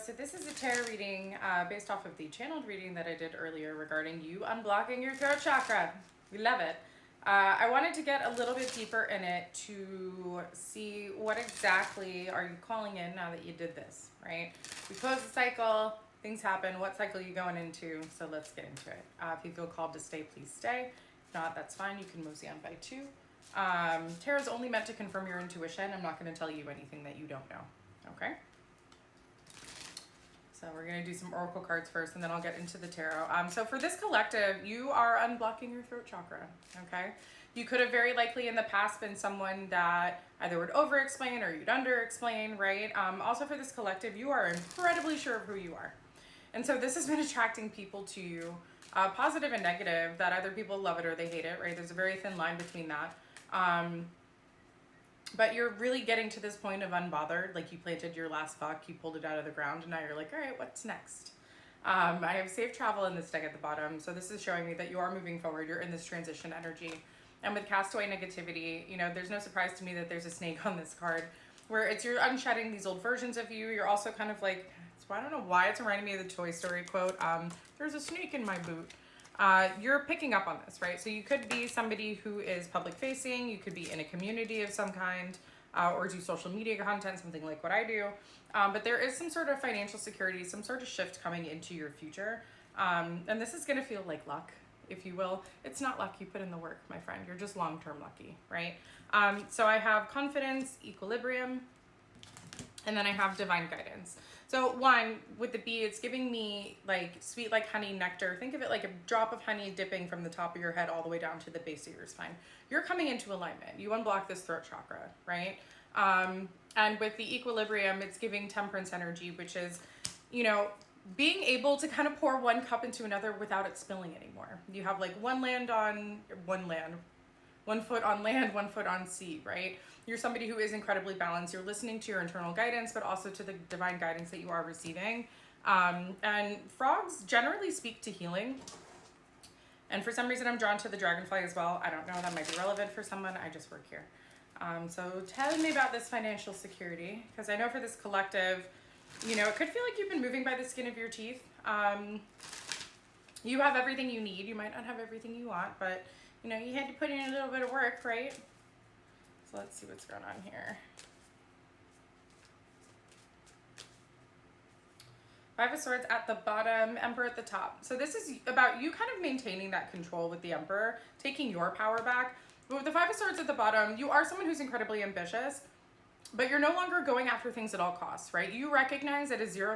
So this is a tarot reading based off of the channeled reading that I did earlier regarding you unblocking your throat chakra. We love it. I wanted to get a little bit deeper in it to see what exactly are you calling in now that you did this, right? We close the cycle, things happen, what cycle are you going into? So let's get into it. If you feel called to stay, please stay. If not, that's fine. You can mosey on by two. Tarot is only meant to confirm your intuition. I'm not going to tell you anything that you don't know, okay? So we're going to do some oracle cards first, and then I'll get into the tarot. So for this collective, you are unblocking your throat chakra, okay? You could have very likely in the past been someone that either would over-explain or you'd under-explain, right? Also for this collective, you are incredibly sure of who you are. And so this has been attracting people to you, positive and negative, that either people love it or they hate it, right? There's a very thin line between that. But you're really getting to this point of unbothered, like you planted your last fuck, you pulled it out of the ground, and now you're like, all right, what's next? I have safe travel in this deck at the bottom, so this is showing me that you are moving forward, you're in this transition energy. And with castaway negativity, you know, there's no surprise to me that there's a snake on this card, where it's you're unshedding these old versions of you. You're also kind of like, I don't know why it's reminding me of the Toy Story quote, there's a snake in my boot. You're picking up on this, right? So you could be somebody who is public facing, you could be in a community of some kind, or do social media content, something like what I do. But there is some sort of financial security, some sort of shift coming into your future. And this is going to feel like luck, if you will. It's not luck, you put in the work, my friend. You're just long-term lucky, right? So I have confidence, equilibrium, and then I have divine guidance. So one, with the B, it's giving me like sweet like honey nectar. Think of it like a drop of honey dipping from the top of your head all the way down to the base of your spine. You're coming into alignment. You unblock this throat chakra, right? And with the equilibrium, it's giving temperance energy, which is, you know, being able to kind of pour one cup into another without it spilling anymore. You have like one foot on land, 1 foot on sea, right? You're somebody who is incredibly balanced. You're listening to your internal guidance, but also to the divine guidance that you are receiving. And frogs generally speak to healing. And for some reason, I'm drawn to the dragonfly as well. I don't know, that might be relevant for someone. I just work here. So tell me about this financial security, because I know for this collective, you know, it could feel like you've been moving by the skin of your teeth. You have everything you need. You might not have everything you want, but you know, you had to put in a little bit of work, right? So let's see what's going on here. Five of Swords at the bottom, Emperor at the top. So this is about you kind of maintaining that control with the Emperor, taking your power back. But with the Five of Swords at the bottom, you are someone who's incredibly ambitious, but you're no longer going after things at all costs, right? You recognize at a zero